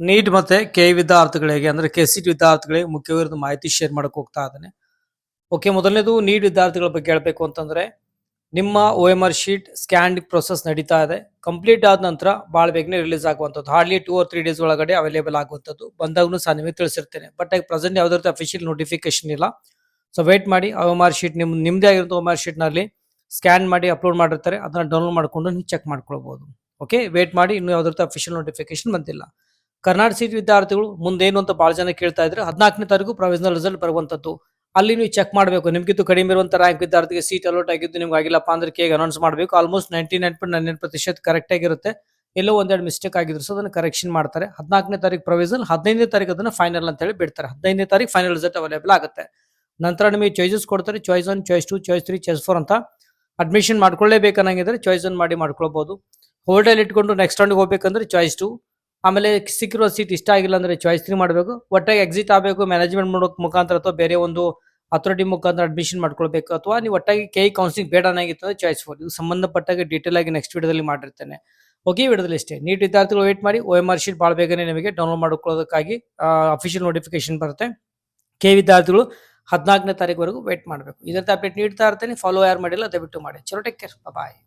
Neat ಮತ್ತೆ K ವಿದ್ಯಾರ್ಥಿಗಳಿಗೆ ಅಂದ್ರೆ ಕೆಸಿಟಿ ವಿದ್ಯಾರ್ಥಿಗಳಿಗೆ ಮುಖ್ಯವಾಗಿರೋ ಮಾಹಿತಿ ಶೇರ್ ಮಾಡಕ್ ಹೋಗ್ತಾ ಇದ್ದಾನೆ. ಓಕೆ, ಮೊದಲನೇದು ನೀಟ್ ವಿದ್ಯಾರ್ಥಿಗಳ ಬಗ್ಗೆ ಹೇಳ್ಬೇಕು ಅಂತಂದ್ರೆ ನಿಮ್ಮ O M R sheet scan process ನಡೀತಾ ಇದೆ. ಕಂಪ್ಲೀಟ್ ಆದ ನಂತರ ಬಹಳ ಬೇಗನೆ ರಿಲೀಸ್ ಆಗುವಂಥದ್ದು, ಹಾರ್ಡ್ಲಿ 2 or 3 days ಒಳಗಡೆ ಅವೈಲೇಬಲ್ ಆಗುವಂಥದ್ದು. ಬಂದಾಗೂ ಸಹ ನಿಮಗೆ ತಿಳಿಸಿರ್ತೇನೆ. ಬಟ್ ಪ್ರೆಸೆಂಟ್ ಯಾವುದೇ ರೀತಿ ಅಫಿಷಿಯಲ್ ನೋಟಿಫಿಕೇಶನ್ ಇಲ್ಲ. ಸೊ ವೇಟ್ ಮಾಡಿ. ಒ ಎಂ ಆರ್ ಶೀಟ್ ನಿಮ್ದೇ ಆಗಿರೋ ಒ ಎಂ ಆರ್ ಶೀಟ್ ನಲ್ಲಿ ಸ್ಕ್ಯಾನ್ ಮಾಡಿ ಅಪ್ಲೋಡ್ ಮಾಡಿರ್ತಾರೆ, ಅದನ್ನ ಡೌನ್ಲೋಡ್ ಮಾಡ್ಕೊಂಡು ನೀವು ಚೆಕ್ ಮಾಡ್ಕೊಳ್ಬಹುದು. ಓಕೆ, ವೇಟ್ ಮಾಡಿ. ಇನ್ನು ಯಾವುದೇ ರೀತಿ ಅಫಿಷಿಯಲ್ ನೋಟಿಫಿಕೇಶನ್ ಬಂದಿಲ್ಲ. ಕರ್ನಾಟಕ ಸೀಟ್ ವಿದ್ಯಾರ್ಥಿಗಳು ಮುಂದೇನು ಅಂತ ಬಹಳ ಜನ ಕೇಳ್ತಾ ಇದ್ರೆ 14ನೇ ತಾರೀಕು ಪ್ರೊವಿಷನಲ್ ರಿಸಲ್ಟ್ ಬರುವಂತದ್ದು. ಅಲ್ಲಿ ನೀವು ಚೆಕ್ ಮಾಡಬೇಕು. ನಿಮ್ಗಿಂತ ಕಡಿಮೆ ಇರುವಂತ ರ್ಯಾಂಕ್ ವಿದ್ಯಾರ್ಥಿಗೆ ಸೀಟ್ ಅಲೋಟ್ ಆಗಿದ್ದು ನಿಮ್ಗೆ ಆಗಿಲ್ಲಪ್ಪ ಅಂದ್ರೆ ಕೇಗೆ ಅನೌನ್ಸ್ ಮಾಡಬೇಕು. ಆಲ್ಮೋಸ್ಟ್ 99.99% ಕರೆಕ್ಟ್ ಆಗಿರುತ್ತೆ. ಎಲ್ಲೋ ಒಂದೆರಡು ಮಿಸ್ಟೇಕ್ ಆಗಿದ್ರು ಸೊ ಅದನ್ನ ಕರೆಕ್ಷನ್ ಮಾಡ್ತಾರೆ. 14ನೇ ತಾರೀಕು ಪ್ರೊವಿಷನಲ್, 15ನೇ ತಾರೀಕು ಅದನ್ನ ಫೈನಲ್ ಅಂತ ಹೇಳಿ ಬಿಡ್ತಾರೆ. 15ನೇ ತಾರೀಕು ಫೈನಲ್ ರಿಸಲ್ಟ್ ಅವೈಲೇಬಲ್ ಆಗುತ್ತೆ. ನಂತರ ನಿಮಗೆ ಚಾಯ್ಸಸ್ ಕೊಡ್ತಾರೆ. ಚಾಯ್ಸ್ 1, ಚಾಯ್ಸ್ 2, ಚಾಯ್ಸ್ 3, ಚಾಯ್ಸ್ 4 ಅಂತ. ಅಡ್ಮಿಷನ್ ಮಾಡ್ಕೊಳ್ಳೇಬೇಕನ್ನಂಗಿದ್ರೆ ಚಾಯ್ಸ್ 1 ಮಾಡಿ ಮಾಡ್ಕೊಳ್ಬಹುದು. ಹೋಲ್ಡ್ ಅಲ್ಲಿ ಇಟ್ಕೊಂಡು ನೆಕ್ಸ್ಟ್ ರೌಂಡ್ ಹೋಗ್ಬೇಕಂದ್ರೆ ಚಾಯ್ಸ್ 2. ಆಮೇಲೆ ಸಿಕ್ಕಿರೋ ಸೀಟ್ ಇಷ್ಟ ಆಗಿಲ್ಲ ಅಂದ್ರೆ ಚಾಯ್ಸ್ 3 ಮಾಡಬೇಕು. ಒಟ್ಟಾಗಿ ಎಕ್ಸಿಟ್ ಆಗಬೇಕು, ಮ್ಯಾನೇಜ್ಮೆಂಟ್ ಮುಖಾಂತರ ಅಥವಾ ಬೇರೆ ಒಂದು ಅಥಾರಿಟಿ ಮುಖಾಂತರ ಅಡ್ಮಿಷನ್ ಮಾಡ್ಕೊಳ್ಬೇಕು, ಅಥವಾ ನೀವು ಒಟ್ಟಾಗಿ ಕೌನ್ಸಿಲಿಂಗ್ ಬೇಡ ಅನ್ನಂಗಿತ್ತು ಅಂದ್ರೆ ಚಾಯ್ಸ್ 4. ಇದು ಸಂಬಂಧಪಟ್ಟಾಗ ಡೀಟೇಲ್ ಆಗಿ ನೆಕ್ಸ್ಟ್ ವಿಡಿಯೋದಲ್ಲಿ ಮಾಡಿರ್ತೇನೆ. ಓಕೆ, ವಿಡಿಯೋದಲ್ಲಿ ಇಷ್ಟೇ. ನೀಟ್ ವಿದ್ಯಾರ್ಥಿಗಳು ವೇಟ್ ಮಾಡಿ. ಒ ಎಂ ಆರ್ ಶೀಟ್ ಭಾಳ ಬೇಗನೆ ನಿಮಗೆ ಡೌನ್ಲೋಡ್ ಮಾಡ್ಕೊಳ್ಳೋದಕ್ಕಾಗಿ ಅಫಿಷಿಯಲ್ ನೋಟಿಫಿಕೇಶನ್ ಬರುತ್ತೆ. ಕೆ ವಿದ್ಯಾರ್ಥಿಗಳು 14ನೇ ತಾರೀಕುವರೆಗೂ ವೇಟ್ ಮಾಡಬೇಕು. ಇದರ ಅಪ್ಡೇಟ್ ನೀಡ್ತಾ ಇರ್ತೇನೆ. ಫಾಲೋ ಯಾರು ಮಾಡಿಲ್ಲ ದಯವಿಟ್ಟು ಮಾಡಿ. ಚಲೋ, ಟೇಕ್ ಕೇರ್, ಬಾಯ್.